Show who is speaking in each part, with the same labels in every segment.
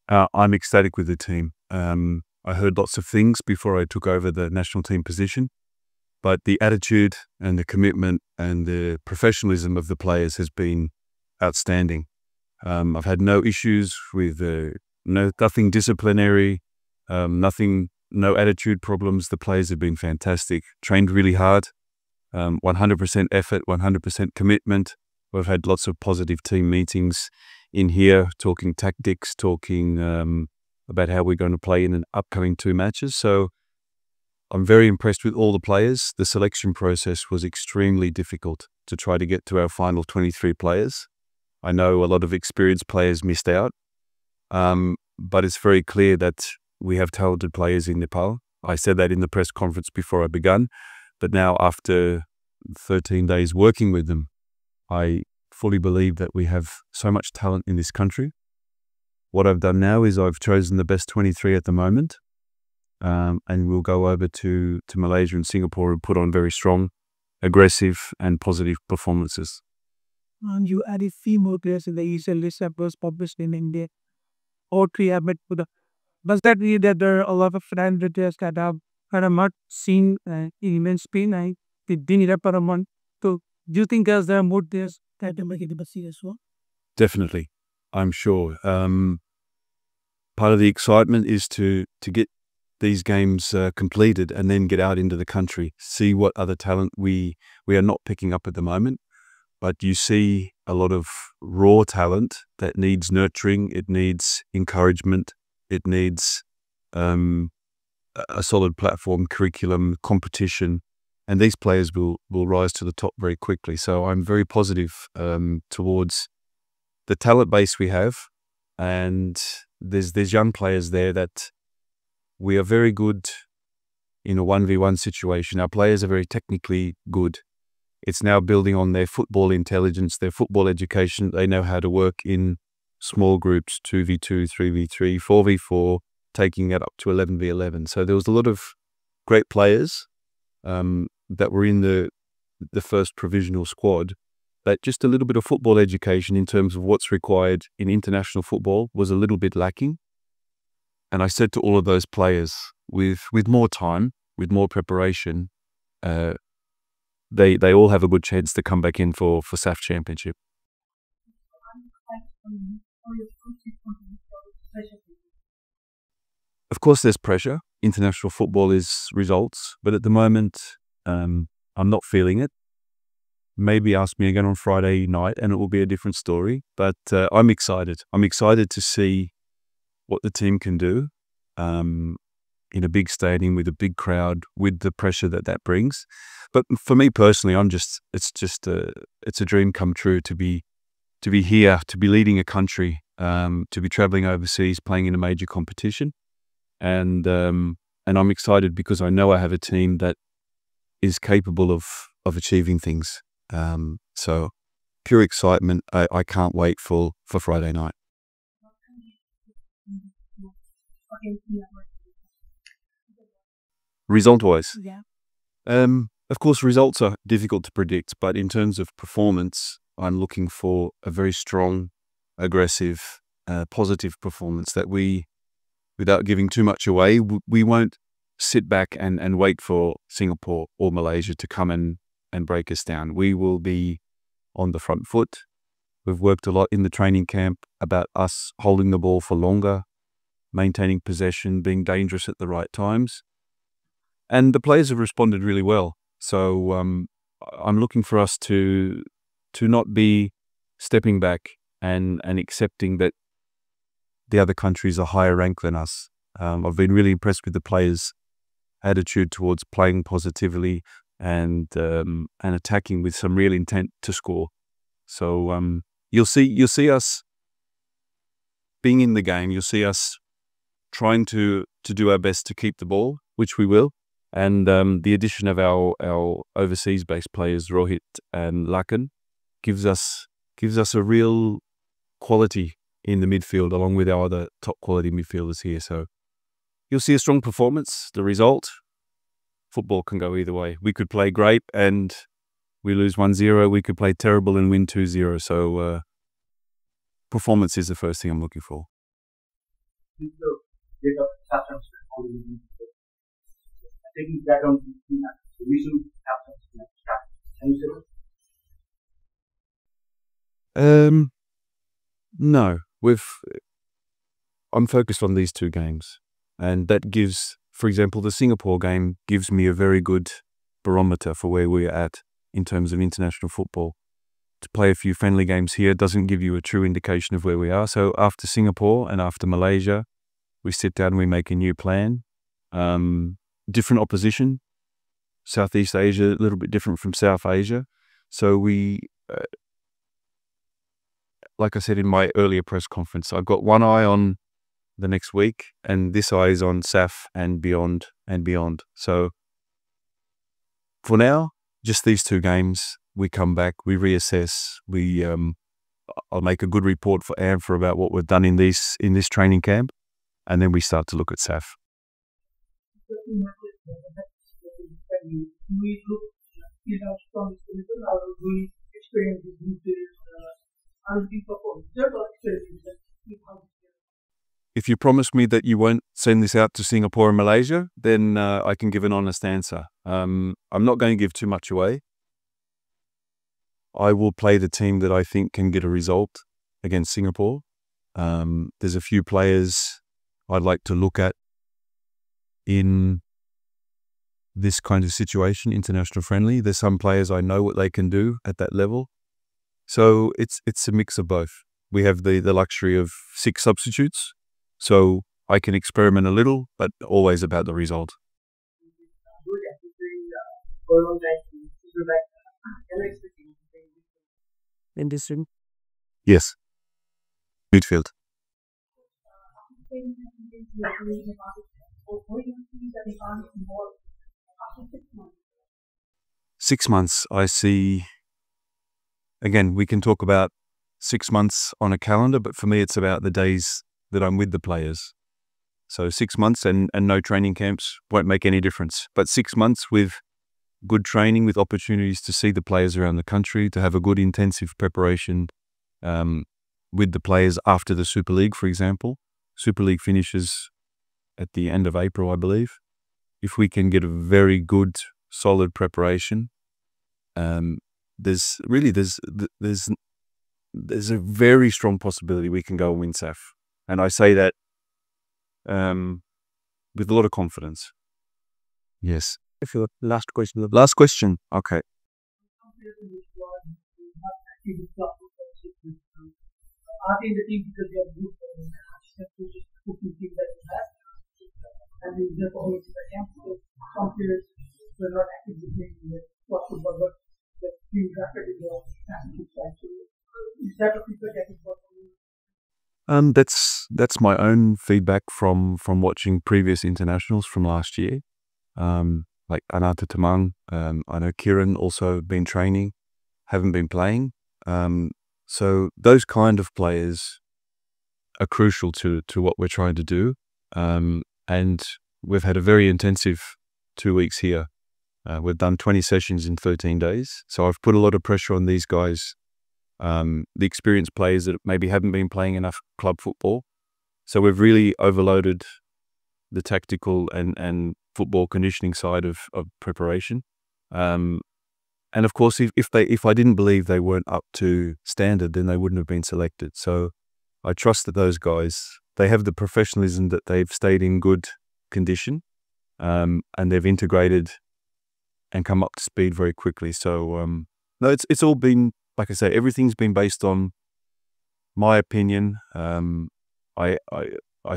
Speaker 1: I'm ecstatic with the team. I heard lots of things before I took over the national team position, but the attitude and the commitment and the professionalism of the players has been outstanding. I've had no issues with nothing disciplinary, no attitude problems. The players have been fantastic, trained really hard, 100% effort, 100% commitment. We've had lots of positive team meetings in here, talking tactics, talking about how we're going to play in an upcoming 2 matches. So I'm very impressed with all the players. The selection process was extremely difficult to try to get to our final 23 players. I know a lot of experienced players missed out, but it's very clear that we have talented players in Nepal. I said that in the press conference before I began, but now after 13 days working with them, I fully believe that we have so much talent in this country. What I've done now is I've chosen the best 23 at the moment, and we'll go over to Malaysia and Singapore and put on very strong, aggressive and positive performances.
Speaker 2: And you added few more players in the ESL list that was published in India. All three have met with the. Does that mean that there are a lot of friend players that have kind of not seen in Spain? They didn't have a month. So do you think there are more players that are making the as well?
Speaker 1: Definitely, I'm sure. Part of the excitement is to get these games completed and then get out into the country, see what other talent we are not picking up at the moment. But you see a lot of raw talent that needs nurturing, it needs encouragement, it needs a solid platform, curriculum, competition, and these players will rise to the top very quickly. So I'm very positive towards the talent base we have, and there's young players there that we are very good in a 1v1 situation. Our players are very technically good. It's now building on their football intelligence, their football education. They know how to work in small groups, 2v2, 3v3, 4v4, taking it up to 11v11. So there was a lot of great players that were in the first provisional squad, that just a little bit of football education in terms of what's required in international football was a little bit lacking. And I said to all of those players, with more time, with more preparation, they all have a good chance to come back in for SAF Championship. Of course, there's pressure. International football is results, but at the moment, I'm not feeling it. Maybe ask me again on Friday night and it will be a different story. But I'm excited. I'm excited to see what the team can do in a big stadium with a big crowd, with the pressure that brings. But for me personally, it's a dream come true to be here, to be leading a country, to be traveling overseas, playing in a major competition, and I'm excited because I know I have a team that is capable of achieving things. So pure excitement. I can't wait for Friday night. Result-wise,
Speaker 2: Yeah.
Speaker 1: of course, results are difficult to predict, but in terms of performance, I'm looking for a very strong, aggressive, positive performance that we, without giving too much away, we won't sit back and wait for Singapore or Malaysia to come and break us down. We will be on the front foot. We've worked a lot in the training camp about us holding the ball for longer, maintaining possession, being dangerous at the right times. And the players have responded really well. So I'm looking for us to not be stepping back and accepting that the other countries are higher ranked than us. I've been really impressed with the players' attitude towards playing positively and attacking with some real intent to score. So you'll see us being in the game. You'll see us trying to do our best to keep the ball, which we will. And the addition of our overseas-based players, Rohit and Lakan, gives us a real quality in the midfield, along with our other top quality midfielders here. So you'll see a strong performance. The result, football can go either way. We could play great and we lose 1-0. We could play terrible and win 2-0. So performance is the first thing I'm looking for.
Speaker 3: with the rate of substance already being taking that on we should have something like that. Can you say that?
Speaker 1: No, I'm focused on these two games, and that gives, for example, the Singapore game gives me a very good barometer for where we're at in terms of international football. To play a few friendly games here doesn't give you a true indication of where we are. So after Singapore and after Malaysia, we sit down and we make a new plan. Different opposition, Southeast Asia, a little bit different from South Asia. So we, like I said in my earlier press conference, I've got one eye on the next week, and this eye is on SAF and beyond and beyond. So for now, just these two games. We come back, we reassess. I'll make a good report for AMFA about what we've done in this training camp, and then we start to look at SAF. If you promise me that you won't send this out to Singapore and Malaysia, then I can give an honest answer. I'm not going to give too much away. I will play the team that I think can get a result against Singapore. There's a few players I'd like to look at in this kind of situation, international friendly. There's some players I know what they can do at that level. So it's a mix of both. We have the luxury of 6 substitutes, so I can experiment a little, but always about the result.
Speaker 2: In this room?
Speaker 1: Yes. Midfield. 6 months, I see. Again, we can talk about 6 months on a calendar, but for me, it's about the days that I'm with the players. So 6 months and no training camps won't make any difference. But 6 months with good training, with opportunities to see the players around the country, to have a good intensive preparation with the players after the Super League, for example. Super League finishes at the end of April, I believe. If we can get a very good, solid preparation, there's a very strong possibility we can go and win SAF. And I say that with a lot of confidence. Yes.
Speaker 2: If your last question.
Speaker 1: Last question. Okay.
Speaker 3: Are they in the team because they are good and therefore always in the camp? So some players were not actively playing in the football, but the team drafted in the championship side. So is that a feedback that is possible?
Speaker 1: That's my own feedback from watching previous internationals from last year. Like Anata Tamang, I know Kieran also been training, haven't been playing. So those kind of players are crucial to what we're trying to do. And we've had a very intensive 2 weeks here. We've done 20 sessions in 13 days. So I've put a lot of pressure on these guys, the experienced players that maybe haven't been playing enough club football. So we've really overloaded the tactical and football conditioning side of preparation. And of course, if I didn't believe they weren't up to standard, then they wouldn't have been selected. So I trust that those guys, they have the professionalism that they've stayed in good condition, and they've integrated and come up to speed very quickly. So no, it's all been, like I say, everything's been based on my opinion. I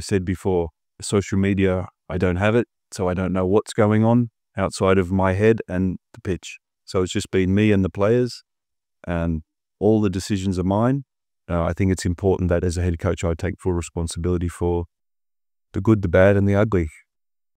Speaker 1: said before, social media, I don't have it, so I don't know what's going on outside of my head and the pitch. So it's just been me and the players, and all the decisions are mine. I think it's important that as a head coach, I take full responsibility for the good, the bad, and the ugly.